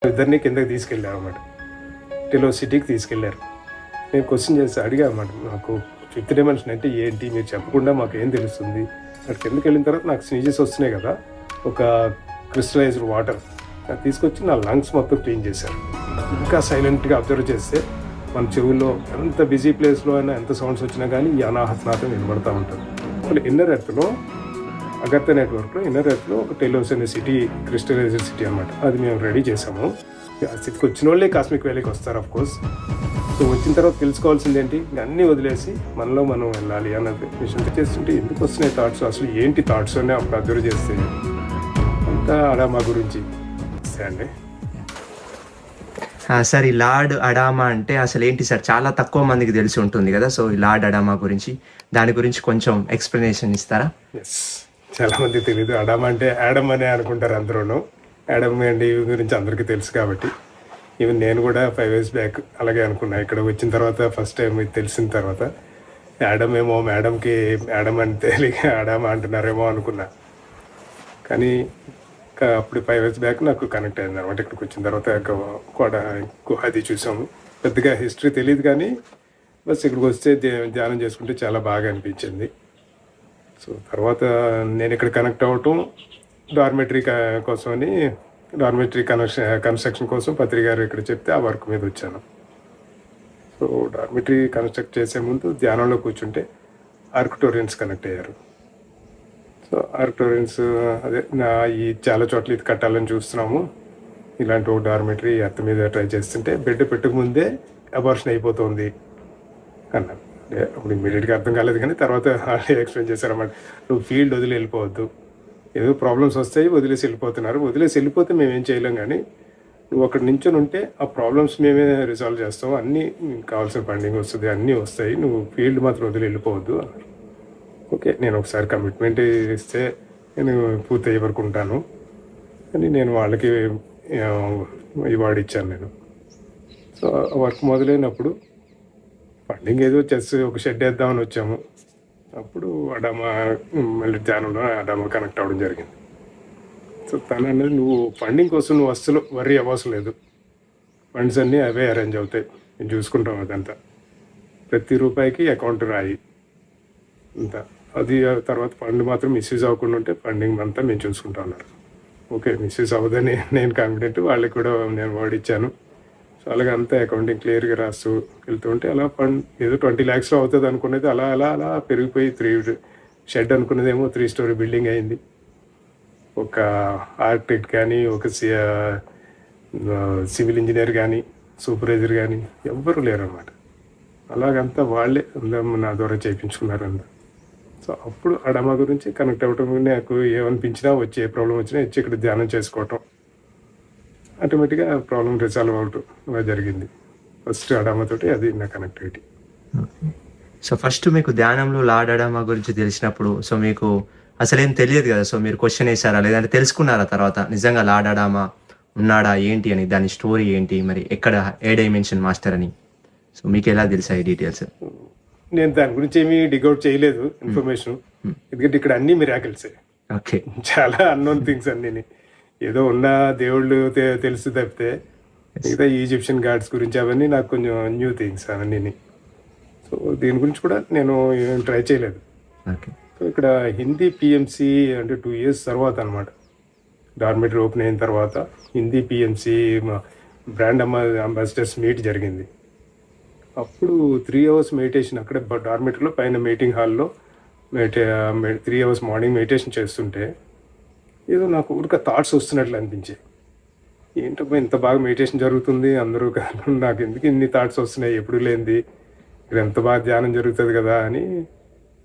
ఇద్దరిని కిందకి తీసుకెళ్ళారు అన్నమాట. టెలో సిటీకి తీసుకెళ్లారు. నేను క్వశ్చన్ చేసి అడిగా అన్నమాట, నాకు ఫిఫ్త్ డైమెన్షన్ అంటే ఏంటి, మీరు చెప్పకుండా మాకు ఏం తెలుస్తుంది. అక్కడ కిందకి వెళ్ళిన తర్వాత నాకు స్నీజెస్ వస్తున్నాయి కదా, ఒక క్రిస్టలైజ్డ్ వాటర్ తీసుకొచ్చి నా లంగ్స్ మొత్తం క్లీన్ చేశారు. ఇంకా సైలెంట్గా అబ్జర్వ్ చేస్తే మన చెవుల్లో ఎంత బిజీ ప్లేస్లో అయినా ఎంత సౌండ్స్ వచ్చినా కానీ ఈ అనాహతనాథం వినబడతా ఉంటుంది. మళ్ళీ ఇన్నర్ ఎర్త్లో, అగర్త నెట్వర్క్లో ఇన్నర్ ఎర్త్లో ఒక టెలోస్ అనే సిటీ, క్రిస్టలైజ్డ్ సిటీ అనమాట. అది మేము రెడీ చేసాము. ఆ స్థితికి వచ్చిన వాళ్ళే కాస్మిక్ వ్యాలీకి వస్తారు ఆఫ్ కోర్స్. సో వచ్చిన తర్వాత తెలుసుకోవాల్సింది ఏంటి, అన్నీ వదిలేసి మనలో మనం వెళ్ళాలి అన్నది విషయం చేస్తుంటే ఎందుకు వస్తున్నాయి థాట్స్, అసలు ఏంటి థాట్స్ అని అప్పుడు అబ్జర్వ్ చేస్తే అంతా అడామా గురించి అండి. సార్, ఈ లార్డ్ అడామా అంటే అసలు ఏంటి సార్? చాలా తక్కువ మందికి తెలిసి ఉంటుంది కదా. సో ఈ లార్డ్ అడామా గురించి, దాని గురించి కొంచెం ఎక్స్ప్లెనేషన్ ఇస్తారా? ఎస్, చాలా మంది తెలియదు. అడామా అంటే యాడమ్ అనే అనుకుంటారు అందరూను. యాడమ్ అండి గురించి అందరికీ తెలుసు కాబట్టి. ఈవెన్ నేను కూడా 5 years బ్యాక్ అలాగే అనుకున్నా. ఇక్కడ వచ్చిన తర్వాత ఫస్ట్ టైం ఇది తెలిసిన తర్వాత యాడమ్ ఏమో, మేడంకి యాడమ్ అని తెలియక అడామా అంటున్నారేమో అనుకున్నా. కానీ అప్పుడు 5 years బ్యాక్ నాకు కనెక్ట్ అయింది అనమాట. ఇక్కడికి వచ్చిన తర్వాత కూడా గుహ అది చూసాము. పెద్దగా హిస్టరీ తెలియదు కానీ బస్ ఇక్కడికి వస్తే ధ్యానం చేసుకుంటే చాలా బాగా అనిపించింది. సో తర్వాత నేను ఇక్కడ కనెక్ట్ అవ్వటం డార్మెటరీ కోసమని, డార్మెటరీ కన్స్ట్రక్షన్ కోసం పత్రి గారు ఇక్కడ చెప్తే ఆ వర్క్ మీద వచ్చాను. సో డార్మెటరీ కన్స్ట్రక్ట్ చేసే ముందు ధ్యానంలో కూర్చుంటే ఆర్కిటోరియన్స్ కనెక్ట్ అయ్యారు. సో ఆర్కిటోరియన్స్ అదే ఈ చాలా చోట్ల ఇది కట్టాలని చూస్తున్నాము, ఇలాంటి ఒక డార్మెటరీ ఎర్త్ మీద ట్రై చేస్తుంటే బెడ్ పెట్టకముందే అబార్షన్ అయిపోతుంది అన్నారు. అప్పుడు ఇమ్మీడియట్గా అర్థం కాలేదు కానీ తర్వాత వాళ్ళే ఎక్స్ప్లెయిన్ చేశారన్నమాట. నువ్వు ఫీల్డ్ వదిలి వెళ్ళిపోవద్దు, ఏదో ప్రాబ్లమ్స్ వస్తాయి వదిలేసి వెళ్ళిపోతున్నారు, వదిలేసి వెళ్ళిపోతే మేమేం చేయలేం, కానీ నువ్వు అక్కడ నించొని ఉంటే ఆ ప్రాబ్లమ్స్ మేమే రిజాల్వ్ చేస్తాం, అన్నీ కావాల్సిన ఫండింగ్ వస్తుంది, అన్నీ వస్తాయి, నువ్వు ఫీల్డ్ మాత్రం వదిలి వెళ్ళిపోవద్దు అన్నారు. ఓకే, నేను ఒకసారి కమిట్మెంట్ ఇస్తే నేను పూర్తి అయ్యే వరకు ఉంటాను అని నేను వాళ్ళకి ఇవార్డు ఇచ్చాను నేను. సో వర్క్ మొదలైనప్పుడు ఫండింగ్ ఏదో చేసి ఒక షెడ్ వేద్దామని వచ్చాము. అప్పుడు అడామా మళ్ళీ ధ్యానంలో అడామా కనెక్ట్ అవ్వడం జరిగింది. సో తను అన్నది, నువ్వు ఫండింగ్ కోసం నువ్వు అస్సలు వర్రీ అవ్వసం లేదు, ఫండ్స్ అన్నీ అవే అరేంజ్ అవుతాయి, మేము చూసుకుంటాం అదంతా, ప్రతి రూపాయికి అకౌంట్ రాయి అంతా, అది తర్వాత ఫండ్ మాత్రం మిస్యూజ్ అవ్వకుండా ఉంటే ఫండింగ్ అంతా మేము చూసుకుంటా ఉన్నారు. ఓకే, మిస్యూజ్ అవ్వదని నేను కాన్ఫిడెంట్, వాళ్ళకి కూడా నేను వర్డ్ ఇచ్చాను. సో అలాగే అంతా అకౌంటింగ్ క్లియర్గా రాస్తూ వెళ్తుంటే అలా ఫండ్ ఏదో 20 lakhs అవుతుంది అనుకునేది అలా అలా అలా పెరిగిపోయి 3 షెడ్ అనుకునేదేమో 3 story బిల్డింగ్ అయింది. ఒక ఆర్కిటెక్ట్ కానీ, ఒక సివిల్ ఇంజనీర్ కానీ, సూపర్వైజర్ కానీ ఎవ్వరూ లేరు అన్నమాట. అలాగంతా వాళ్ళే అందరూ నా ద్వారా చేయించుకున్నారు అందరూ. సో అప్పుడు అడామా గురించి కనెక్ట్ అవ్వటం, నాకు ఏమనిపించినా వచ్చి, ఏ ప్రాబ్లం వచ్చినా వచ్చి ఇక్కడ ధ్యానం చేసుకోవటం, ఆటోమేటిక్గా ప్రాబ్లం రిజాల్వ్ అవటం అలా జరిగింది. ఫస్ట్ అడామాతోటి అది నా కనెక్టివిటీ. సో ఫస్ట్ మీకు ధ్యానంలో లార్డ్ అడామా గురించి తెలిసినప్పుడు సో మీకు అసలేం తెలియదు కదా, సో మీరు క్వశ్చన్ వేసారా, లేదంటే తెలుసుకున్నారా తర్వాత నిజంగా లార్డ్ అడామా ఉన్నాడా ఏంటి అని, దాని స్టోరీ ఏంటి, మరి ఎక్కడ ఏ డైమెన్షన్ మాస్టర్ అని, సో మీకు ఎలా తెలుసా ఈ డీటెయిల్స్? నేను దాని గురించి ఏమీ డిగౌట్ చేయలేదు ఇన్ఫర్మేషన్, ఎందుకంటే ఇక్కడ అన్నీ మిరాకిల్సే. ఓకే, చాలా అన్నోన్ థింగ్స్ అన్నీ, ఏదో ఉన్న దేవుళ్ళు తెలుసు తప్పితే మిగతా ఈజిప్షియన్ గాడ్స్ గురించి అవన్నీ నాకు కొంచెం న్యూ థింగ్స్ అవన్నీ. సో దీని గురించి కూడా నేను ఏం ట్రై చేయలేదు. ఓకే, సో ఇక్కడ హిందీ పిఎంసి అంటే 2 years తర్వాత అనమాట, డార్మెటరీ ఓపెన్ అయిన తర్వాత Hindi PMC brand ambassadors meet జరిగింది. అప్పుడు 3 hours మెడిటేషన్ అక్కడే డార్మెటరీలో పైన మీటింగ్ హాల్లో 3 hours మార్నింగ్ మెడిటేషన్ చేస్తుంటే ఏదో నాకు ఊరిక థాట్స్ వస్తున్నట్లు అనిపించాయి. ఏంటో ఇంత బాగా మెడిటేషన్ జరుగుతుంది, అందరూ నాకు ఎందుకు ఇన్ని థాట్స్ వస్తున్నాయి, ఎప్పుడు లేనిది, ఇక్కడ ఎంత బాగా ధ్యానం జరుగుతుంది కదా అని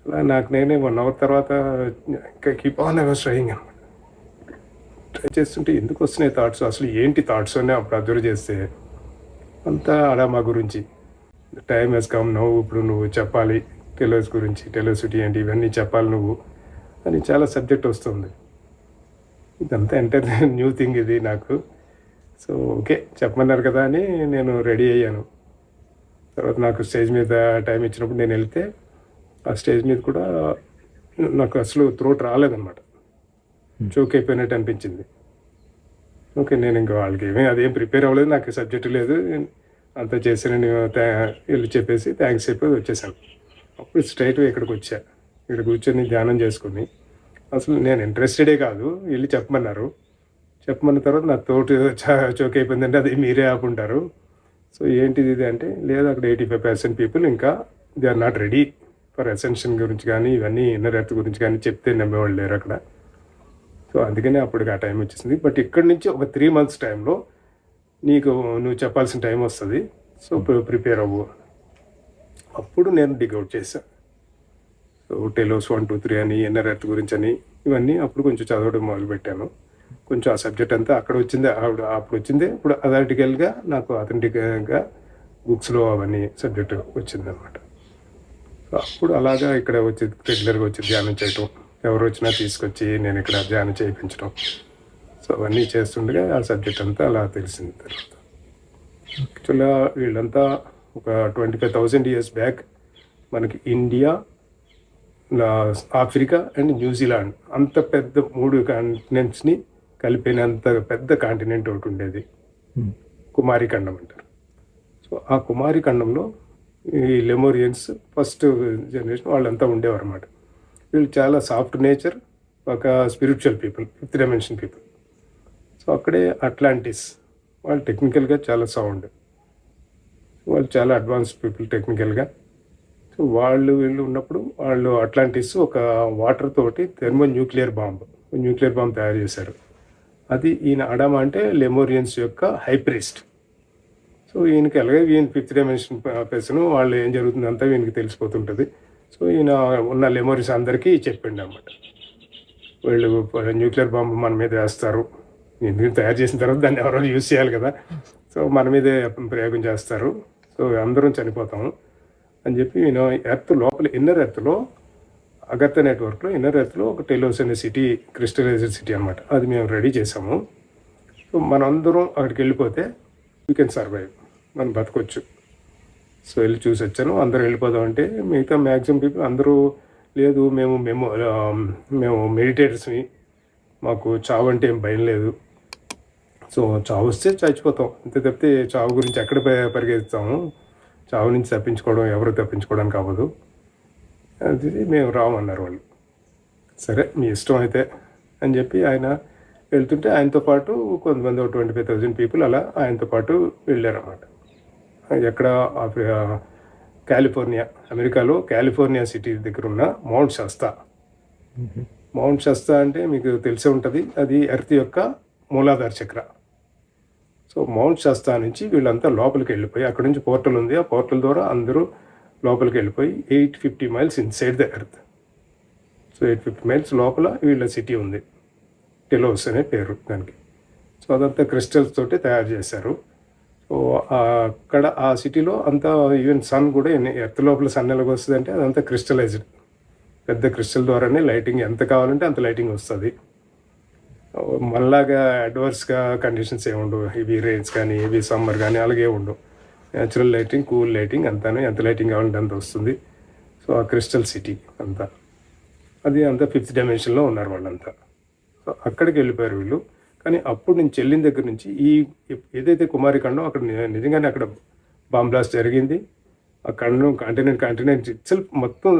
అలా నాకు నేనే 1 hour తర్వాత ఇంకా keep on I was trying అనమాట. ట్రై చేస్తుంటే ఎందుకు వస్తున్నాయి థాట్స్, అసలు ఏంటి థాట్స్ అని అప్పుడు అబ్జర్వ్ చేస్తే అంతా అడామా గురించి, టైమ్ హెస్ కమ్ నౌ, ఇప్పుడు నువ్వు చెప్పాలి టెలోస్ గురించి, టెలోసిటీ ఏంటి ఇవన్నీ చెప్పాలి నువ్వు అని చాలా సబ్జెక్ట్ వస్తుంది. ఇదంతా ఎంటర్ న్యూ థింగ్ ఇది నాకు. సో ఓకే చెప్పమన్నారు కదా అని నేను రెడీ అయ్యాను. తర్వాత నాకు స్టేజ్ మీద టైం ఇచ్చినప్పుడు నేను వెళ్తే ఆ స్టేజ్ మీద కూడా నాకు అసలు త్రోట్ రాలేదన్నమాట, చోక్ అయిపోయినట్టు అనిపించింది. ఓకే. నేను ఇంకా వాళ్ళకి అదేం ప్రిపేర్ అవ్వలేదు. నాకు సబ్జెక్ట్ లేదు. అంతా చేశానని వెళ్ళి చెప్పేసి థ్యాంక్స్ చెప్పి వచ్చేసాను. అప్పుడు స్ట్రైట్‌గా ఇక్కడికి వచ్చా. ఇక్కడ కూర్చొని ధ్యానం చేసుకొని అసలు నేను ఇంట్రెస్టెడే కాదు. వెళ్ళి చెప్పమన్నారు. చెప్పమన్న తర్వాత నా తోటి చోక్ అయిపోయిందంటే అది మీరే ఆపుంటారు. సో ఏంటిది ఇది అంటే, లేదు అక్కడ 85% పీపుల్ ఇంకా they are not ready for ascension గురించి కానీ ఇవన్నీ ఇన్నర్ ఎర్త్ గురించి కానీ చెప్తే నమ్మేవాళ్ళు లేరు అక్కడ. సో అందుకనే అప్పటికి ఆ టైం వచ్చేసింది. బట్ ఇక్కడి నుంచి ఒక 3 months టైంలో నువ్వు చెప్పాల్సిన టైం వస్తుంది. సో ప్రిపేర్ అవ్వు. అప్పుడు నేను డిగౌట్ చేశాను. సో టెలోస్ 1, 2, 3 అని ఇన్నర్ ఎర్త్ గురించి అని ఇవన్నీ అప్పుడు కొంచెం చదవడం మొదలుపెట్టాను. కొంచెం ఆ సబ్జెక్ట్ అంతా అక్కడ వచ్చిందే అప్పుడు వచ్చిందే. ఇప్పుడు అథారిటికల్గా నాకు అథెంటిక్గా బుక్స్లో అవన్నీ సబ్జెక్ట్ వచ్చిందనమాట. సో అప్పుడు అలాగా ఇక్కడ వచ్చి రెగ్యులర్గా వచ్చి ధ్యానం చేయటం, ఎవరు వచ్చినా తీసుకొచ్చి నేను ఇక్కడ ధ్యానం చేయించడం, సో అవన్నీ చేస్తుండగా ఆ సబ్జెక్ట్ అంతా అలా తెలిసింది. తర్వాత యాక్చువల్గా వీళ్ళంతా ఒక 25,000 years బ్యాక్ మనకి ఇండియా, ఆఫ్రికా అండ్ న్యూజిలాండ్ అంత పెద్ద 3 కాంటినెంట్స్ని కలిపినంత పెద్ద కాంటినెంట్ ఒకటి ఉండేది. కుమారి ఖండం అంటారు. సో ఆ కుమారి ఖండంలో ఈ లెమోరియన్స్ ఫస్ట్ జనరేషన్ వాళ్ళంతా ఉండేవారు అన్నమాట. వీళ్ళు చాలా సాఫ్ట్ నేచర్, ఒక spiritual people, 5th dimension people. So అక్కడే అట్లాంటిస్ వాళ్ళు టెక్నికల్గా చాలా సౌండ్, వాళ్ళు చాలా అడ్వాన్స్డ్ పీపుల్ టెక్నికల్గా. సో వీళ్ళు ఉన్నప్పుడు వాళ్ళు అట్లాంటిస్ ఒక వాటర్ తోటి న్యూక్లియర్ బాంబ్ తయారు చేశారు. అది ఈయన అడామా అంటే లెమోరియన్స్ యొక్క హైప్రిస్ట్. సో ఈయనకి అలాగే ఈయన 5th dimension పర్సన్, వాళ్ళు ఏం జరుగుతుందంతా ఈయనకి తెలిసిపోతుంటుంది. సో ఈయన ఉన్న లెమోరియన్స్ అందరికీ చెప్పిండు అన్నమాట, వీళ్ళు న్యూక్లియర్ బాంబు మన మీద వేస్తారు, ఎందుకు తయారు చేసిన తర్వాత దాన్ని ఎవరో యూజ్ చేయాలి కదా, సో మన మీదే ప్రయోగం చేస్తారు, సో అందరం చనిపోతాము అని చెప్పి ఈయన ఎర్త్ లోపల ఇన్నర్ ఎర్త్లో, అగర్త నెట్వర్క్లో ఇన్నర్ ఎర్త్లో ఒక టెలోస్ అనే సిటీ, క్రిస్టలైజ్డ్ సిటీ అనమాట, అది మేము రెడీ చేసాము. సో మనందరం అక్కడికి వెళ్ళిపోతే వీ కెన్ సర్వైవ్, మనం బతకొచ్చు. సో వెళ్ళి చూసి వచ్చాను. అందరూ వెళ్ళిపోదాం అంటే మిగతా మ్యాక్సిమం పీపుల్ అందరూ లేదు, మేము మెడిటేటర్స్ని, మాకు చావు అంటే ఏం భయం లేదు, సో చావు వస్తే చచ్చిపోతాం అంతే తప్పితే చావు గురించి ఎక్కడ పరిగెత్తుతాము, చావు నుంచి తప్పించుకోవడం ఎవరు తప్పించుకోవడానికి అవ్వదు, అది మేము రామన్నారు వాళ్ళు. సరే మీ ఇష్టం అయితే అని చెప్పి ఆయన వెళ్తుంటే ఆయనతో పాటు కొంతమంది 25,000 పీపుల్ అలా ఆయనతో పాటు వెళ్ళారన్నమాట. ఎక్కడ కాలిఫోర్నియా, అమెరికాలో కాలిఫోర్నియా సిటీ దగ్గర ఉన్న మౌంట్ షస్తా. మౌంట్ షస్తా అంటే మీకు తెలిసే ఉంటుంది, అది ఎర్త్ యొక్క మూలాధార చక్ర. సో మౌంట్ షస్తా నుంచి వీళ్ళంతా లోపలికి వెళ్ళిపోయి, అక్కడ నుంచి పోర్టల్ ఉంది, ఆ పోర్టల్ ద్వారా అందరూ లోపలికి వెళ్ళిపోయి 850 miles inside the earth. So 850 miles లోపల వీళ్ళ సిటీ ఉంది, టెలోస్ అనే పేరు దానికి. సో అదంతా క్రిస్టల్స్ తోటి తయారు చేశారు. సో అక్కడ ఆ సిటీలో అంతా ఈవెన్ సన్ కూడా, ఎర్త్ లోపల సన్ ఎలాగ వస్తుంది అంటే అదంతా క్రిస్టలైజ్డ్, పెద్ద క్రిస్టల్ ద్వారానే లైటింగ్ ఎంత కావాలంటే అంత లైటింగ్ వస్తుంది. మనలాగా అడ్వర్స్గా కండిషన్స్ ఏమి ఉండవు, హెవీ రెయిన్స్ కానీ హెవీ సమ్మర్ కానీ అలాగే ఉండవు. న్యాచురల్ లైటింగ్, కూల్ లైటింగ్ అంతానే, ఎంత లైటింగ్ కావాలంటే అంత వస్తుంది. సో ఆ క్రిస్టల్ సిటీ అంతా, అది అంతా 5th dimensionలో ఉన్నారు వాళ్ళంతా. సో అక్కడికి వెళ్ళిపోయారు వీళ్ళు. కానీ అప్పుడు నేను చెల్లిన దగ్గర నుంచి ఏదైతే కుమారి ఖండం, అక్కడ నిజంగానే అక్కడ బాంబ్ బ్లాస్ట్ జరిగింది. ఆ ఖండం కాంటినెంట్ ఇట్సెల్ఫ్ మొత్తం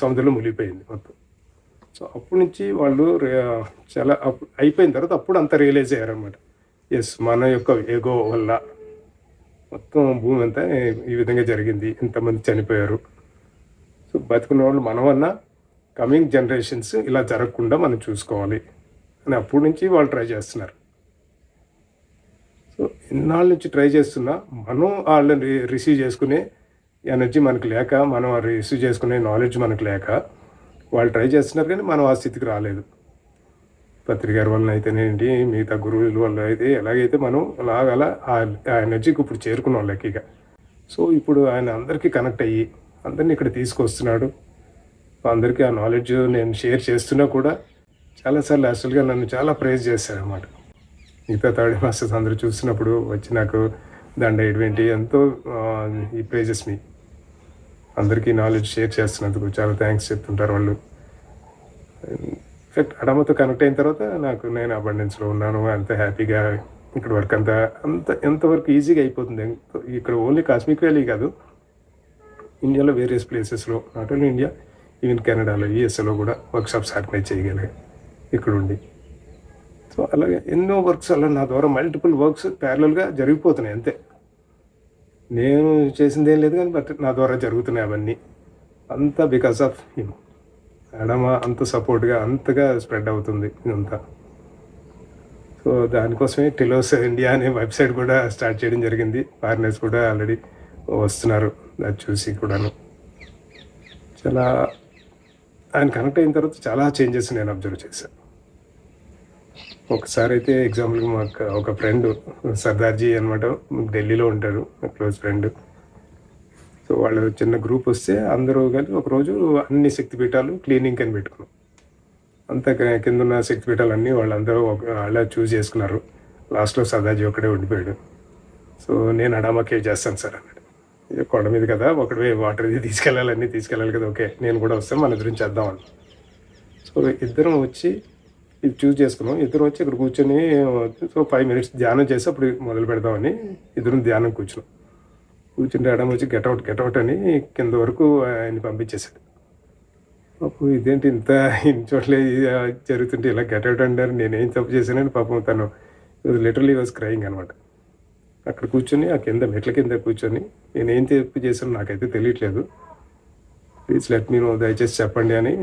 సముద్రంలో మునిగిపోయింది మొత్తం. సో అప్పటి నుంచి వాళ్ళు చాలా అయిపోయిన తర్వాత అప్పుడు అంతా రియలైజ్ అయ్యారనమాట, ఎస్ మన యొక్క ఏగో వల్ల మొత్తం భూమి అంతా ఈ విధంగా జరిగింది, ఎంతమంది చనిపోయారు. సో బతుకున్న వాళ్ళు మనమన్నా కమింగ్ జనరేషన్స్ ఇలా జరగకుండా మనం చూసుకోవాలి అని అప్పటి నుంచి వాళ్ళు ట్రై చేస్తున్నారు. సో ఇన్నాళ్ళ నుంచి ట్రై చేస్తున్నా మనం వాళ్ళని రిసీవ్ చేసుకునే ఎనర్జీ మనకు లేక, మనం రిసీవ్ చేసుకునే నాలెడ్జ్ మనకు లేక వాళ్ళు ట్రై చేస్తున్నారు, కానీ మనం ఆ స్థితికి రాలేదు. పత్రికారి వలన అయితేనేంటి, మిగతా గురువుల వల్ల అయితే ఎలాగైతే మనం అలాగలా ఆ ఎనర్జీకి ఇప్పుడు చేరుకున్నాం లక్కీగా. సో ఇప్పుడు ఆయన అందరికీ కనెక్ట్ అయ్యి అందరినీ ఇక్కడ తీసుకొస్తున్నాడు. అందరికీ ఆ నాలెడ్జ్ నేను షేర్ చేస్తున్నా కూడా చాలాసార్లు యాక్చువల్గా నన్ను చాలా ప్రైజ్ చేశారన్నమాట. మిగతా థర్డ్ మాస్టర్స్ అందరూ చూసినప్పుడు వచ్చి నాకు దండ ఎటువంటి ఎంతో ఈ ప్రైజెస్ మీ అందరికీ నాలెడ్జ్ షేర్ చేస్తున్నందుకు చాలా థ్యాంక్స్ చెప్తుంటారు వాళ్ళు. ఇన్ఫాక్ట్ అడమతో కనెక్ట్ అయిన తర్వాత నేను అబండెన్స్లో ఉన్నాను, అంత హ్యాపీగా ఇక్కడ వర్క్ అంతా ఎంతవరకు ఈజీగా అయిపోతుంది. ఇక్కడ ఓన్లీ కాస్మిక్ వ్యాలీ కాదు, ఇండియాలో వేరియస్ ప్లేసెస్లో, నాట్ ఓన్లీ ఇండియా, ఈవెన్ కెనడాలో, యూఎస్ఏలో కూడా వర్క్షాప్స్ ఆర్గనైజ్ చేయగలిగాయి ఇక్కడ ఉండి. సో అలాగే ఎన్నో వర్క్స్ అలా నా ద్వారా మల్టిపుల్ వర్క్స్ ప్యారలల్గా జరిగిపోతున్నాయి అంతే. నేను చేసింది ఏం లేదు కానీ బట్ నా ద్వారా జరుగుతున్నాయి అవన్నీ. అంతా బికాస్ ఆఫ్ హిమ్. ఎడమ అంత సపోర్ట్గా అంతగా స్ప్రెడ్ అవుతుంది ఇదంతా. సో దానికోసమే టెలోస్ ఇండియా అనే వెబ్సైట్ కూడా స్టార్ట్ చేయడం జరిగింది. ఫారినర్స్ కూడా ఆల్రెడీ వస్తున్నారు అది చూసి కూడాను. చాలా ఆయన కనెక్ట్ అయిన తర్వాత చాలా చేంజెస్ నేను అబ్జర్వ్ చేశాను. ఒకసారి అయితే ఎగ్జాంపుల్గా మాకు ఒక ఫ్రెండ్ సర్దార్జీ అనమాట, ఢిల్లీలో ఉంటారు, క్లోజ్ ఫ్రెండ్. సో వాళ్ళు చిన్న గ్రూప్ వస్తే అందరూ కలిసి ఒకరోజు అన్ని శక్తిపీఠాలు క్లీనింగ్ అని పెట్టుకున్నాం. అంతా కింద ఉన్న శక్తిపీఠాలు అన్నీ వాళ్ళందరూ వాళ్ళ చూస్ చేసుకున్నారు. లాస్ట్లో సర్దార్జీ ఒకడే ఉండిపోయాడు. సో నేను అడామా కేవ్ చేస్తాను సార్ అన్నాడు. కొండ మీద కదా ఒకడే వాటర్ ఇది తీసుకెళ్ళాలి కదా, ఓకే నేను కూడా వస్తాను, మన ఇద్దరం చేద్దామని. సో ఇద్దరం వచ్చి ఇది చూస్ చేసుకున్నాం. ఇద్దరం వచ్చి ఇక్కడ కూర్చొని సో 5 minutes ధ్యానం చేసి అప్పుడు మొదలు పెడదామని ఇద్దరం ధ్యానం కూర్చుంటే అడం వచ్చి గెట్అవుట్ అని కింద వరకు ఆయన పంపించేశాడు. పాపం ఇదేంటి ఇంత ఇన్ని చోట్ల జరుగుతుంటే ఇలా గెట్అవుట్ అంటారు, నేనేం తప్పు చేశానని పాపం తను లిటరలీ వాజ్ క్రయింగ్ అనమాట. అక్కడ కూర్చొని ఆ మెట్ల కింద కూర్చొని నేనేం తప్పు చేశానో నాకైతే తెలియట్లేదు, ప్లీజ్ లెట్ మీ నో, దయచేసి చెప్పండి అని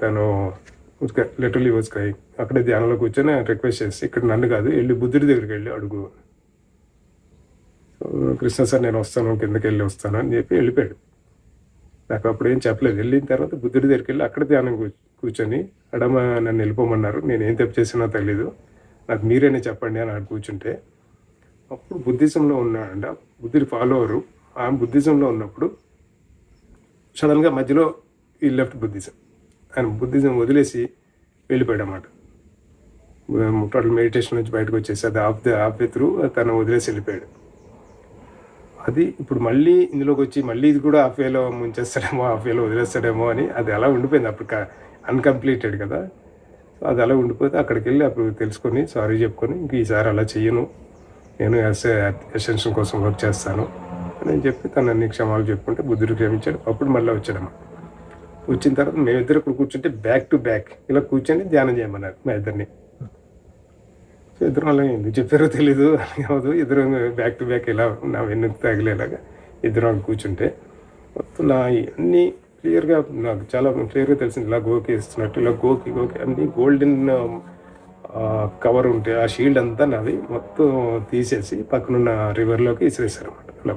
తను లిటరలీ వాజ్ క్రయింగ్. అక్కడే ధ్యానంలో కూర్చొని రిక్వెస్ట్ చేసి ఇక్కడ నన్ను కాదు వెళ్ళి బుద్ధుడి దగ్గరికి వెళ్ళి అడుగు, కృష్ణ సార్ నేను వస్తాను, కిందకి వెళ్ళి వస్తాను అని చెప్పి వెళ్ళిపోయాడు. నాకు అప్పుడు ఏం చెప్పలేదు. వెళ్ళిన తర్వాత బుద్ధుడి దగ్గరికి వెళ్ళి అక్కడ ధ్యానం కూర్చొని అడమ నన్ను వెళ్ళిపోమన్నారు, నేను ఏం తప్పు చేసినా తెలీదు, నాకు మీరేనే చెప్పండి అని ఆడ కూర్చుంటే అప్పుడు బుద్ధిజంలో ఉన్నాడంట, బుద్ధుడి ఫాలోవరు. ఆ బుద్ధిజంలో ఉన్నప్పుడు సడన్గా మధ్యలో ఈ లెఫ్ట్ బుద్ధిజం, ఆయన బుద్ధిజం వదిలేసి వెళ్ళిపోయాడు అన్నమాట. టోటల్ మెడిటేషన్ నుంచి బయటకు వచ్చేసి అది ఆఫ్ ది త్రూ తను వదిలేసి వెళ్ళిపోయాడు. అది ఇప్పుడు మళ్ళీ ఇందులోకి వచ్చి మళ్ళీ ఇది కూడా హాఫ్ వేలో ముంచేస్తాడేమో, హాఫ్ వేలో వదిలేస్తాడేమో అని అది అలా ఉండిపోయింది. అప్పుడు అన్కంప్లీటెడ్ కదా, సో అది అలా ఉండిపోతే అక్కడికి వెళ్ళి అప్పుడు తెలుసుకొని సారీ చెప్పుకొని ఇంక ఈసారి అలా చెయ్యను, నేను అసెన్షన్ కోసం వర్క్ చేస్తాను అని చెప్పి తను అన్ని క్షమాలు చెప్పుకుంటే బుద్ధుడు క్షమించాడు. అప్పుడు మళ్ళీ వచ్చాడమ్మా. వచ్చిన తర్వాత మేమిద్దరు ఇక్కడ కూర్చుంటే బ్యాక్ టు బ్యాక్ ఇలా కూర్చొని ధ్యానం చేయమన్నారు మా ఇద్దరిని. సో ఇద్దరం అలా ఎందుకు చెప్పారో తెలీదు, అవ్వదు, ఇద్దరు బ్యాక్ టు బ్యాక్ ఇలా నా వెన్నుకు తగిలేలాగా ఇద్దరం కూర్చుంటే మొత్తం నా అన్నీ క్లియర్గా నాకు చాలా క్లియర్గా తెలిసింది. ఇలా గోకి ఇస్తున్నట్టు ఇలా గోకి అన్నీ గోల్డెన్ కవర్ ఉంటే ఆ షీల్డ్ అంతా నాది మొత్తం తీసేసి పక్కనున్న రివర్లోకి విసిరేశారు అన్నమాట. అలా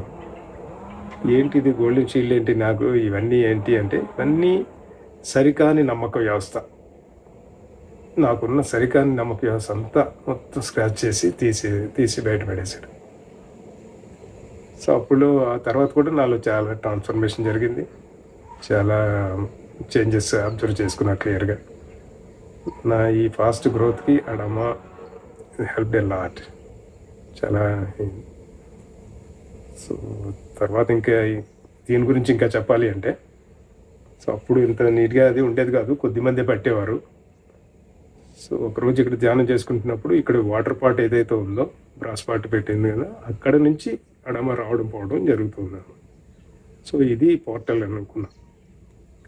ఏంటి ఇది గోల్డెన్ షీల్డ్ ఏంటి, నాకు ఇవన్నీ ఏంటి అంటే ఇవన్నీ సరికాని నమ్మక వ్యవస్థ, నాకున్న సరికాని నమ్మక వ్యవస్థ అంతా మొత్తం స్క్రాచ్ చేసి తీసి బయటపడేశాడు. సో అప్పుడు ఆ తర్వాత కూడా నాలో చాలా ట్రాన్స్ఫర్మేషన్ జరిగింది, చాలా చేంజెస్ అబ్జర్వ్ చేసుకున్నా క్లియర్గా. నా ఈ ఫాస్ట్ గ్రోత్కి అడమా హెల్ప్ ఎ లాట్ చాలా. సో తర్వాత ఇంకా దీని గురించి ఇంకా చెప్పాలి అంటే, సో అప్పుడు ఇంత నీట్గా అది ఉండేది కాదు, కొద్దిమందే పట్టేవారు. సో ఒకరోజు ఇక్కడ ధ్యానం చేసుకుంటున్నప్పుడు ఇక్కడ వాటర్ పాట్ ఏదైతే ఉందో బ్రాస్ పాట్ పెట్టింది కదా, అక్కడ నుంచి అడమ రావడం పోవడం జరుగుతున్నాను. సో ఇది పోర్టల్ అని అనుకున్నా.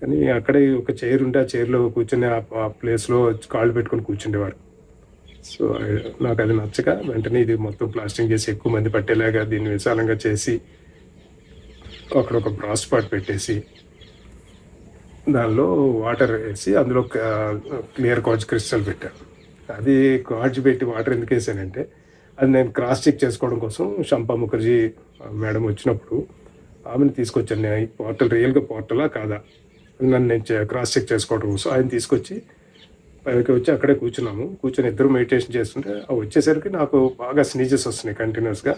కానీ అక్కడే ఒక చైర్ ఉంటే ఆ చైర్లో కూర్చొని ఆ ప్లేస్లో కాళ్ళు పెట్టుకొని కూర్చుండేవారు. సో నాకు అది నచ్చక వెంటనే ఇది మొత్తం ప్లాస్టింగ్ చేసి ఎక్కువ మంది పట్టేలాగా దీన్ని విశాలంగా చేసి అక్కడ ఒక బ్రాస్ పాట్ పెట్టేసి దానిలో వాటర్ వేసి అందులో క్లియర్ క్వార్ట్జ్ క్రిస్టల్ పెట్టాను. అది క్వార్ట్జ్ పెట్టి వాటర్ ఎందుకు వేసానంటే అది నేను క్రాస్ చెక్ చేసుకోవడం కోసం శంపా ముఖర్జీ మేడం వచ్చినప్పుడు ఆమెను తీసుకొచ్చాను. నేను ఈ పోర్టల్ రియల్గా పోర్టలా కాదా నన్ను నేను క్రాస్ చెక్ చేసుకోవడం కోసం ఆయన తీసుకొచ్చి పైకి వచ్చి అక్కడే కూర్చొని ఇద్దరు మెడిటేషన్ చేస్తుంటే అవి వచ్చేసరికి నాకు బాగా స్నీజెస్ వస్తున్నాయి కంటిన్యూస్గా,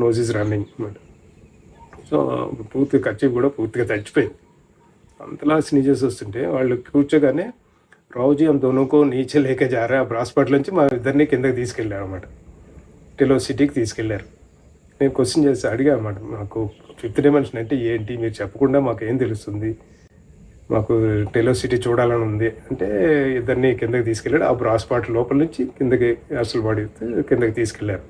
నోజ్ ఈజ్ రన్నింగ్ అన్నమాట. సో పూర్తిగా కర్చీఫ్ కూడా పూర్తిగా తడిచిపోయింది, అంతలా స్నీజెస్ వస్తుంటే వాళ్ళు కూర్చోగానే రావుజీ हम दोनों को नीचे लेके जा रहे हैं, హాస్పిటల్ నుంచి మా ఇద్దరిని కిందకి తీసుకెళ్ళారు అన్నమాట, టెలో సిటీకి తీసుకెళ్లారు. నేను క్వశ్చన్ అడిగా అన్నమాట, మాకు 5th డైమెన్షన్ అంటే ఏంటి, మీరు చెప్పకుండా మాకు ఏం తెలుస్తుంది, మాకు టెలోసిటీ చూడాలని ఉంది అంటే ఇద్దరిని కిందకి తీసుకెళ్ళాడు. ఆ బ్రాస్ పార్ట్ లోపల నుంచి కిందకి అసలు బాడీ కిందకి తీసుకెళ్ళారు.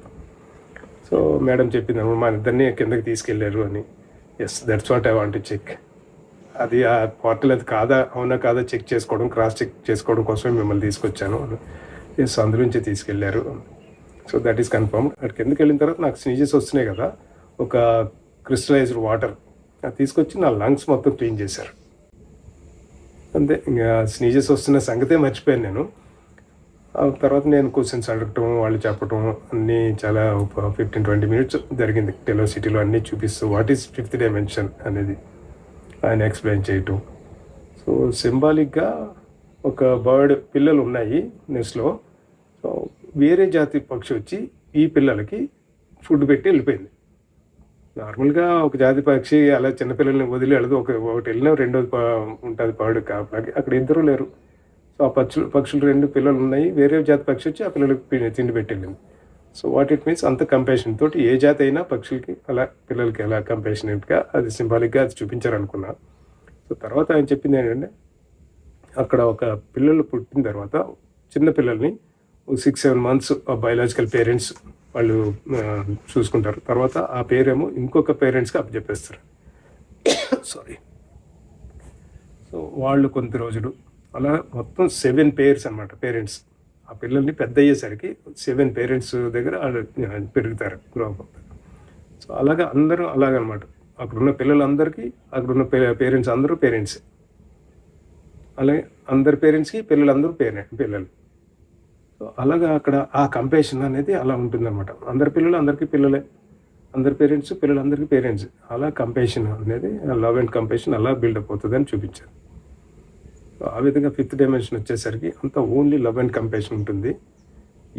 సో మేడం చెప్పింది అనమాట, మా ఇద్దరిని కిందకి తీసుకెళ్ళారు అని. Yes, that's what I want to check. అది ఆ పోర్టల్ అది కాదా అవునా కాదా చెక్ చేసుకోవడం, క్రాస్ చెక్ చేసుకోవడం కోసమే మిమ్మల్ని తీసుకొచ్చాను. ఎస్, అందులోంచి తీసుకెళ్ళారు. So that is confirm. అక్కడికి కిందకి వెళ్ళిన తర్వాత నాకు స్నీజెస్ వస్తున్నాయి కదా, ఒక క్రిస్టలైజ్డ్ వాటర్ అది తీసుకొచ్చి నా లంగ్స్ మొత్తం క్లీన్ చేశారు. అంతే, ఇంకా స్నీజెస్ వస్తున్న సంగతే మర్చిపోయాను నేను. ఆ తర్వాత నేను క్వశ్చన్స్ అడగటం, వాళ్ళు చెప్పటం అన్నీ చాలా 15-20 మినిట్స్ జరిగింది. టెలోసిటీలో అన్నీ చూపిస్తూ వాట్ ఈస్ 5th డైమెన్షన్ అనేది ఆయన ఎక్స్ప్లెయిన్ చేయటం. సో సింబాలిక్గా ఒక బర్డ్ పిల్లలు ఉన్నాయి నెస్ట్లో. సో వేరే జాతి పక్షి వచ్చి ఈ పిల్లలకి ఫుడ్ పెట్టి వెళ్ళిపోయింది. నార్మల్గా ఒక జాతి పక్షి అలా చిన్నపిల్లల్ని వదిలి వెళ్ళదు, ఒకటి వెళ్ళినా రెండోది ఉంటుంది బర్డ్ కాపలాకి. అక్కడ ఇద్దరు లేరు. సో ఆ పక్షులు 2 పిల్లలు ఉన్నాయి, వేరే జాతి పక్షి వచ్చి ఆ పిల్లలకి తిండి పెట్టి వెళ్ళింది. సో వాట్ ఇట్ మీన్స్, అంత కంపాషన్ తోటి ఏ జాతి అయినా పక్షులకి అలా పిల్లలకి అలా కంపాషనేట్గా అది సింబాలిక్గా అది చూపించారనుకున్నా. సో తర్వాత ఆయన చెప్పింది ఏంటంటే, అక్కడ ఒక పిల్లలు పుట్టిన తర్వాత చిన్న పిల్లల్ని 6-7 మంత్స్ బయలాజికల్ పేరెంట్స్ వాళ్ళు చూసుకుంటారు. తర్వాత ఆ పేరేమో ఇంకొక పేరెంట్స్కి అప్పచెప్పేస్తారు. సారీ. సో వాళ్ళు కొద్ది రోజులు అలా మొత్తం 7 పేర్స్ అనమాట పేరెంట్స్. ఆ పిల్లల్ని పెద్ద అయ్యేసరికి 7 పేరెంట్స్ దగ్గర పెరుగుతారు, గ్రో అప్ అవుతారు. సో అలాగా అందరూ అలాగనమాట. అక్కడున్న పిల్లలందరికీ అక్కడున్న పేరెంట్స్ అందరూ పేరెంట్సే. అలాగే అందరి పేరెంట్స్కి పిల్లలందరూ పిల్లలు. సో అలాగా అక్కడ ఆ కంపాషన్ అనేది అలా ఉంటుందన్నమాట. అందరి పిల్లలు అందరికీ పిల్లలే, అందరి పేరెంట్స్ పిల్లలందరికీ పేరెంట్స్. అలా కంపాషన్ అనేది, లవ్ అండ్ కంపాషన్ అలా బిల్డప్ అవుతుంది అని చూపించారు. ఆ విధంగా 5th డైమెన్షన్ వచ్చేసరికి అంతా ఓన్లీ లవ్ అండ్ కంపాషన్ ఉంటుంది.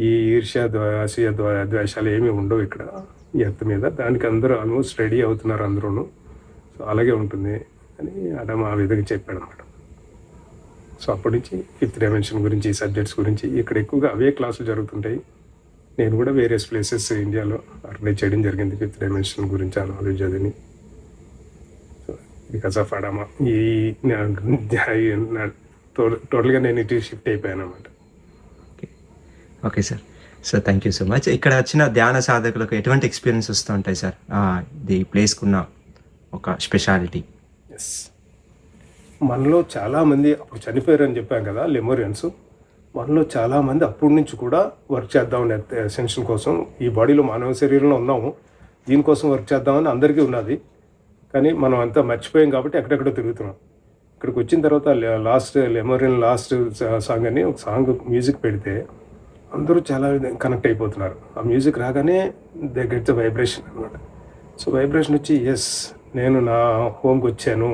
ఈ ఈర్ష్య, అసూయ, ద్వేషాలు ఏమీ ఉండవు ఇక్కడ ఈ ఎర్త్ మీద. దానికి అందరూ ఆల్మోస్ట్ రెడీ అవుతున్నారు అందరూ. సో అలాగే ఉంటుంది అని అడమ్ ఆ విధంగా చెప్పాడు అనమాట. సో అప్పటి నుంచి 5th డైమెన్షన్ గురించి, ఈ సబ్జెక్ట్స్ గురించి ఇక్కడ ఎక్కువగా అవే క్లాసులు జరుగుతుంటాయి. నేను కూడా వేరియస్ ప్లేసెస్ ఇండియాలో ఆర్గనైజ్ చేయడం జరిగింది 5th డైమెన్షన్ గురించి ఆ నాలెడ్జ్ అదని. బికాస్ ఆఫ్ అడామా ఈ టోటల్గా నేను ఇటు షిఫ్ట్ అయిపోయాను అనమాట. Okay sir. Sir thank you so much. ఇక్కడ వచ్చిన ధ్యాన సాధకులకు ఎటువంటి ఎక్స్పీరియన్స్ వస్తూ ఉంటాయి సార్? ఈ ప్లేస్కున్న ఒక స్పెషాలిటీ. ఎస్, మనలో చాలామంది అప్పుడు చనిపోయారని చెప్పాం కదా లెమోరియన్స్. మనలో చాలామంది అప్పటి నుంచి కూడా వర్క్ చేద్దామని అసెన్షన్ కోసం, ఈ బాడీలో మానవ శరీరంలో ఉన్నాము, దీనికోసం వర్క్ చేద్దామని అందరికీ ఉన్నది. కానీ మనం అంతా మర్చిపోయాం కాబట్టి ఎక్కడెక్కడో తిరుగుతున్నాం. ఇక్కడికి వచ్చిన తర్వాత లెమోరియన్ లాస్ట్ సాంగ్ అని ఒక సాంగ్ మ్యూజిక్ పెడితే అందరూ చాలా కనెక్ట్ అయిపోతున్నారు. ఆ మ్యూజిక్ రాగానే దే గెట్ ద వైబ్రేషన్ అనమాట. సో వైబ్రేషన్ వచ్చి ఎస్ నేను నా హోమ్కి వచ్చాను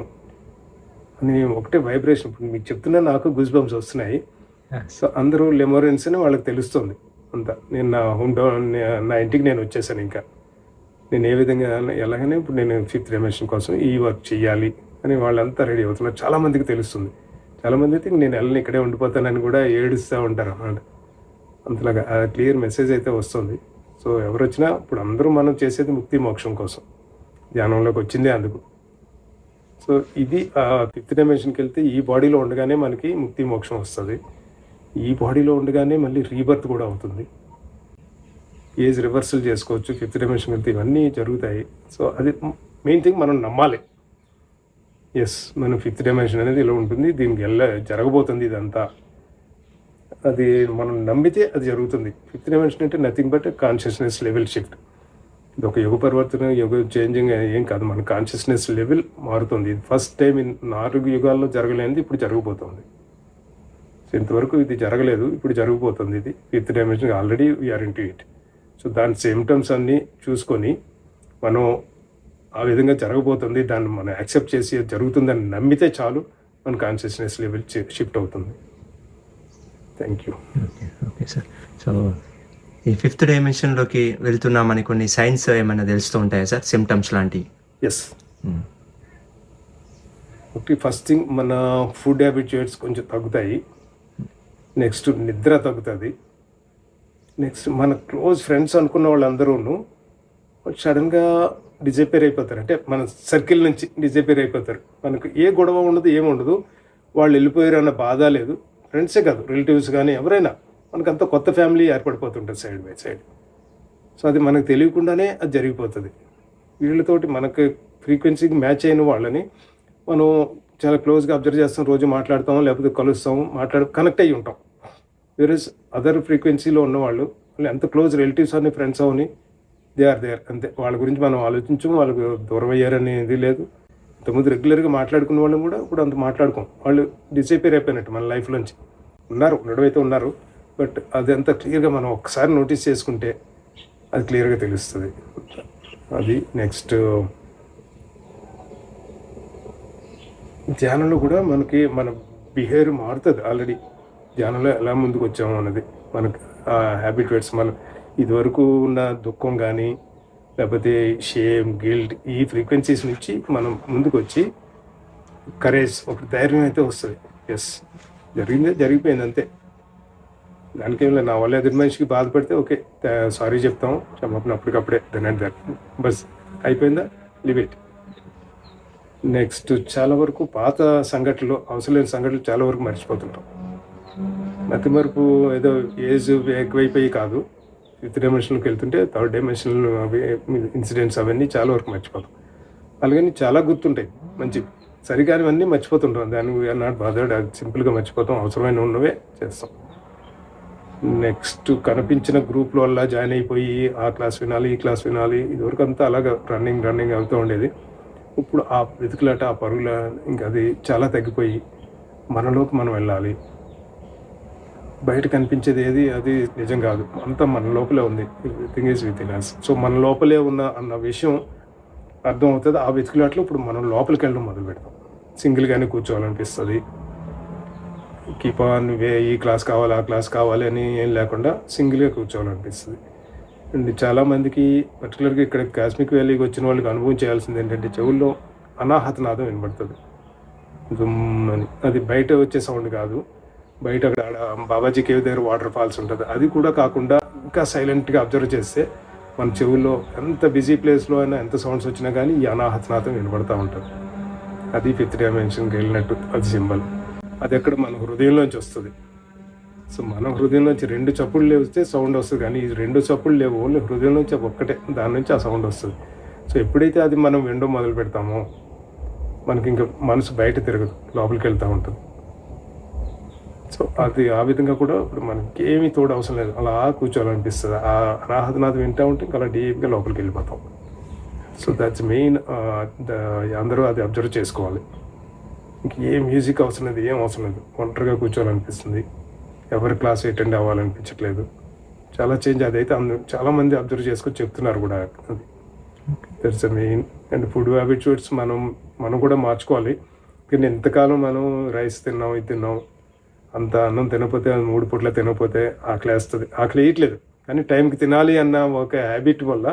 అని ఒకటే వైబ్రేషన్. ఇప్పుడు మీకు చెప్తున్నా నాకు గూస్ బంప్స్ వస్తున్నాయి. సో అందరూ లెమోరియన్స్ అని వాళ్ళకి తెలుస్తుంది అంతా. నేను నా హోమ్ టౌన్, నా ఇంటికి నేను వచ్చేసాను. ఇంకా నేను ఏ విధంగా ఎలాగనే ఇప్పుడు నేను 5th డైమెన్షన్ కోసం ఈ వర్క్ చేయాలి అని వాళ్ళంతా రెడీ అవుతున్నారు. చాలామందికి తెలుస్తుంది. చాలామంది అయితే నేను వెళ్ళని ఇక్కడే ఉండిపోతానని కూడా ఏడుస్తూ ఉంటారు అన్నమాట. అంతలాగా ఆ క్లియర్ మెసేజ్ అయితే వస్తుంది. సో ఎవరు వచ్చినా ఇప్పుడు అందరూ మనం చేసేది ముక్తి మోక్షం కోసం, ధ్యానంలోకి వచ్చిందే అందుకు. సో ఇది 5th డైమెన్షన్కి వెళ్తే ఈ బాడీలో ఉండగానే మనకి ముక్తి మోక్షం వస్తుంది. ఈ బాడీలో ఉండగానే మళ్ళీ రీబర్త్ కూడా అవుతుంది. ఏజ్ రివర్సల్ చేసుకోవచ్చు 5th డైమెన్షన్కి వెళ్తే, ఇవన్నీ జరుగుతాయి. సో అది మెయిన్ థింగ్, మనం నమ్మాలి. ఎస్, మనం 5th డైమెన్షన్ అనేది ఇలా ఉంటుంది, దీనికి జరగబోతుంది ఇదంతా. అది మనం నమ్మితే అది జరుగుతుంది. 5th డైమెన్షన్ అంటే nothing but consciousness level shift. ఇది ఒక యుగ పరివర్తన, యుగ చేంజింగ్ ఏం కాదు. మన కాన్షియస్నెస్ లెవెల్ మారుతుంది. ఇది ఫస్ట్ టైం 4 యుగాల్లో జరగలేనిది ఇప్పుడు జరగబోతుంది. సో ఇంతవరకు ఇది జరగలేదు, ఇప్పుడు జరగబోతుంది. ఇది 5th dimension already we are into it. So దాని సిమ్టమ్స్ అన్నీ చూసుకొని మనం ఆ విధంగా జరగబోతుంది, దాన్ని మనం యాక్సెప్ట్ చేసి జరుగుతుందని నమ్మితే చాలు, మన కాన్షియస్నెస్ లెవెల్ షిఫ్ట్ అవుతుంది. Thank you. Okay sir. So ఈ 5th డైమెన్షన్లోకి వెళ్తున్నామని కొన్ని సైన్స్ ఏమైనా తెలుస్తూ ఉంటాయా సార్, సిమ్టమ్స్ లాంటివి? ఎస్. ఒకటి ఫస్ట్ థింగ్, మన ఫుడ్ హ్యాబిట్స్ కొంచెం తగ్గుతాయి. నెక్స్ట్ నిద్ర తగ్గుతుంది. నెక్స్ట్ మన క్లోజ్ ఫ్రెండ్స్ అనుకున్న వాళ్ళందరూ సడన్గా డిజపేర్ అయిపోతారు. అంటే మన సర్కిల్ నుంచి డిజపేర్ అయిపోతారు. మనకు ఏ గొడవ ఉండదు, ఏముండదు. వాళ్ళు వెళ్ళిపోయారు అన్న బాధ లేదు. ఫ్రెండ్సే కాదు, రిలేటివ్స్ కానీ ఎవరైనా మనకంత కొత్త ఫ్యామిలీ ఏర్పడిపోతుంటుంది సైడ్ బై సైడ్. సో అది మనకు తెలియకుండానే అది జరిగిపోతుంది. వీళ్ళతోటి మనకు ఫ్రీక్వెన్సీకి మ్యాచ్ అయిన వాళ్ళని మనం చాలా క్లోజ్గా అబ్జర్వ్ చేస్తాం, రోజు మాట్లాడతాం, లేకపోతే కలుస్తాం, కనెక్ట్ అయ్యి ఉంటాం. వేరేస్ అదర్ ఫ్రీక్వెన్సీలో ఉన్నవాళ్ళు వాళ్ళు ఎంత క్లోజ్ రిలేటివ్స్ అని ఫ్రెండ్స్ అవని దే ఆర్ అంతే. వాళ్ళ గురించి మనం ఆలోచించము, వాళ్ళకు దూరం అయ్యారనేది లేదు. ఇంతకుముందు రెగ్యులర్గా మాట్లాడుకున్న వాళ్ళని కూడా ఇప్పుడు అంత మాట్లాడుకోం. వాళ్ళు డిసైపేర్ అయిపోయినట్టు మన లైఫ్లోంచి ఉండడం అయితే ఉన్నారు. బట్ అదంతా క్లియర్గా మనం ఒక్కసారి నోటీస్ చేసుకుంటే అది క్లియర్గా తెలుస్తుంది. అది నెక్స్ట్ ధ్యానంలో కూడా మనకి మన బిహేవియర్ మారుతుంది. ఆల్రెడీ ధ్యానంలో ఎలా ముందుకు వచ్చాము అన్నది మనకు ఆ హ్యాబిట్వేట్స్, మనం ఇదివరకు ఉన్న దుఃఖం కానీ లేకపోతే షేమ్, గిల్ట్, ఈ ఫ్రీక్వెన్సీస్ నుంచి మనం ముందుకు వచ్చి కరేజ్, ఒక ధైర్యం అయితే వస్తుంది. ఎస్, జరిగిపోయింది అంతే. దానికేం లేదు. నా వల్ల ఎదుటి మనిషికి బాధపడితే ఓకే, సారీ చెప్తాం, క్షమాపణ అప్పటికప్పుడే, బస్ అయిపోయిందా, లివ్ ఇట్. నెక్స్ట్ చాలా వరకు పాత సంఘటనలు, అవసరం లేని సంఘటనలు చాలా వరకు మర్చిపోతుంటాం. మతి మరుపు ఏదో ఏజ్ ఎక్కువైపోయి కాదు, 5th డైమెన్షన్కి వెళ్తుంటే 3rd డైమెన్షనల్ ఇన్సిడెంట్స్ అవన్నీ చాలా వరకు మర్చిపోతాం. అలాగని చాలా గుర్తుంటాయి మంచి, సరిగానివన్నీ మర్చిపోతుంటాం. దాన్ని వీఆర్ నాట్ బాదర్డ్, అది సింపుల్గా మర్చిపోతాం, అవసరమైన ఉన్నవే చేస్తాం. నెక్స్ట్ కనిపించిన గ్రూప్ల వల్ల జాయిన్ అయిపోయి ఆ క్లాస్ వినాలి, ఈ క్లాస్ వినాలి, ఇదివరకు అంతా అలాగా రన్నింగ్ అవుతూ ఉండేది. ఇప్పుడు ఆ వెతుకులాట, ఆ పరుగుల ఇంకా అది చాలా తగ్గిపోయి మనలోకి మనం వెళ్ళాలి. బయట కనిపించేది ఏది అది నిజం కాదు, అంతా మన లోపలే ఉంది. Everything is with in us. So మన లోపలే ఉన్న అన్న విషయం అర్థం అవుతుంది. ఆ వెతుకులాట్లో ఇప్పుడు మనం లోపలికి వెళ్ళడం మొదలు పెడతాం. సింగిల్గానే కూర్చోవాలనిపిస్తుంది. కీప్ ఆన్ ఈ క్లాస్ కావాలి, ఆ క్లాస్ కావాలి అని ఏం లేకుండా సింగిల్గా కూర్చోవాలనిపిస్తుంది. అండ్ చాలామందికి పర్టికులర్గా ఇక్కడ కాస్మిక్ వ్యాలీకి వచ్చిన వాళ్ళకి అనుభవం చేయాల్సింది ఏంటంటే చెవుల్లో అనాహతనాదం వినబడుతుంది. అని అది బయట వచ్చే సౌండ్ కాదు, బయట అక్కడ బాబాజీ కేవ్ దగ్గర వాటర్ ఫాల్స్ ఉంటుంది, అది కూడా కాకుండా ఇంకా సైలెంట్గా అబ్జర్వ్ చేస్తే మన చెవుల్లో ఎంత బిజీ ప్లేస్లో అయినా ఎంత సౌండ్స్ వచ్చినా కానీ ఈ అనాహతనాదం వినబడుతూ ఉంటుంది. అది 5th డైమెన్షన్కి వెళ్ళినట్టు అది సింబల్. అది ఎక్కడ మన హృదయంలోంచి వస్తుంది. సో మన హృదయంలోంచి 2 చప్పుళ్ళు వస్తే సౌండ్ వస్తుంది, కానీ ఈ 2 చప్పుళ్ళు లేవు, ఓన్లీ హృదయంలోంచి ఒక్కటే, దాని నుంచి ఆ సౌండ్ వస్తుంది. సో ఎప్పుడైతే అది మనం వినడం మొదలు పెడతామో మనకి ఇంకా మనసు బయట తిరగదు, లోపలికి వెళ్తూ ఉంటుంది. సో అది ఆ విధంగా కూడా ఇప్పుడు మనకి ఏమీ తోడు అవసరం లేదు, అలా కూర్చోవాలనిపిస్తుంది. ఆ అనాహతనాదం వింటూ ఉంటే ఇంకా అలా డీప్గా లోపలికి వెళ్ళిపోతాం. So that's main. అందరూ అది అబ్జర్వ్ చేసుకోవాలి. ఇంక ఏ మ్యూజిక్ అవసరం లేదు, ఏం అవసరం లేదు, ఒంటరిగా కూర్చోవాలనిపిస్తుంది. ఎవరి క్లాస్ అటెండ్ అవ్వాలనిపించట్లేదు. చాలా చేంజ్ అదైతే చాలామంది అబ్జర్వ్ చేసుకొని చెప్తున్నారు కూడా. అది that's main. And food habits మనం కూడా మార్చుకోవాలి. కానీ ఎంతకాలం మనం రైస్ తిన్నాం, ఇది తిన్నాం, అంత అన్నం తినకపోతే, 3 పూట్ల తినకపోతే ఆకలి వేస్తుంది. ఆకలి వేయట్లేదు, కానీ టైంకి తినాలి అన్న ఒక హ్యాబిట్ వల్ల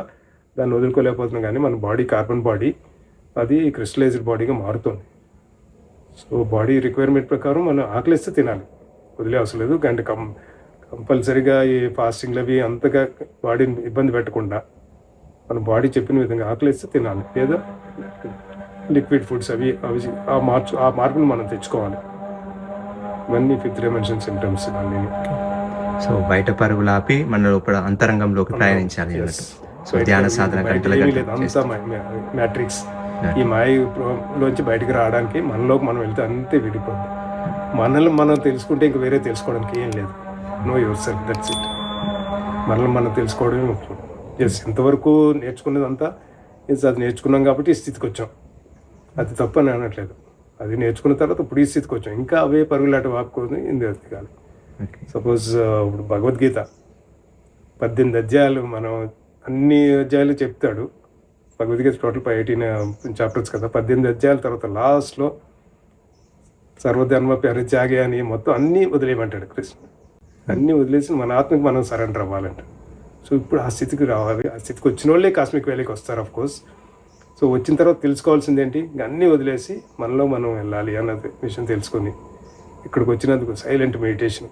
దాన్ని వదులుకోలేకపోతున్నాం. కానీ మన బాడీ కార్బన్ బాడీ, అది క్రిస్టలైజ్డ్ బాడీగా మారుతుంది. సో బాడీ రిక్వైర్మెంట్ ప్రకారం మనం ఆకలిస్తే తినాలి, వదిలే అవసరం లేదు. అంటే కంపల్సరీగా ఈ ఫాస్టింగ్లు అవి అంతగా బాడీని ఇబ్బంది పెట్టకుండా మన బాడీ చెప్పిన విధంగా ఆకలిస్తే తినాలి, లేదా లిక్విడ్ ఫుడ్స్ అవి ఆ మార్పుని మనం తెచ్చుకోవాలి. ఇవన్నీ 5th డైమెన్షన్ సింప్టమ్స్ ఇవన్నీ. సో బయట పరుగులు ఆపి మన లోపల అంతరంగంలోకి ప్రయాణించాలి. సో ధ్యాన సాధన అంతా మ్యాట్రిక్స్, ఈ మాయలోంచి బయటికి రావడానికి మనలోకి మనం వెళ్తే అంతే విడిపోద్ది. మనల్ని మనం తెలుసుకుంటే ఇంక వేరే తెలుసుకోవడానికి ఏం లేదు. Know yourself, that's it. మనల్ని మనం తెలుసుకోవడమే ముఖ్యం. ఎస్, ఇంతవరకు నేర్చుకున్నదంతా అది నేర్చుకున్నాం కాబట్టి ఈ స్థితికి వచ్చాం. అది తప్పని అనట్లేదు. అది నేర్చుకున్న తర్వాత ఇప్పుడు ఈ స్థితికి వచ్చాం. ఇంకా అవే పరుగులాట వాపుకొని ఇందుకు కాదు. సపోజ్ ఇప్పుడు భగవద్గీత 18 అధ్యాయాలు, మనం అన్ని అధ్యాయాలు చెప్తాడు. భగవద్గీత టోటల్ 18 చాప్టర్స్ కదా. 18 అధ్యాయాల తర్వాత లాస్ట్లో సర్వధర్మ పరిత్యాగే అని మొత్తం అన్నీ వదిలేయమంటాడు కృష్ణుడు. అన్నీ వదిలేసి మన ఆత్మకి మనం సరెండర్ అవ్వాలంట. సో ఇప్పుడు ఆ స్థితికి రావాలి. ఆ స్థితికి వచ్చిన వాళ్ళే కాస్మిక్ వ్యాలీకి వస్తారు ఆఫ్ కోర్స్. సో వచ్చిన తర్వాత తెలుసుకోవాల్సింది ఏంటి, అన్నీ వదిలేసి మనలో మనం వెళ్ళాలి అన్నది విషయం తెలుసుకొని ఇక్కడికి వచ్చినందుకు సైలెంట్ మెడిటేషన్,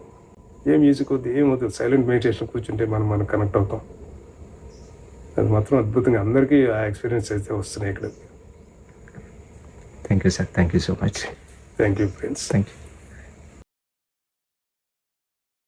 ఏ మ్యూజిక్ వద్దు, ఏమవుతుంది, సైలెంట్ మెడిటేషన్ కూర్చుంటే మనం కనెక్ట్ అవుతాం. అది మాత్రం అద్భుతంగా అందరికీ ఆ ఎక్స్పీరియన్స్ అయితే వస్తున్నాయి ఇక్కడ. Thank you sir, thank you so much. Thank you friends. Thank you.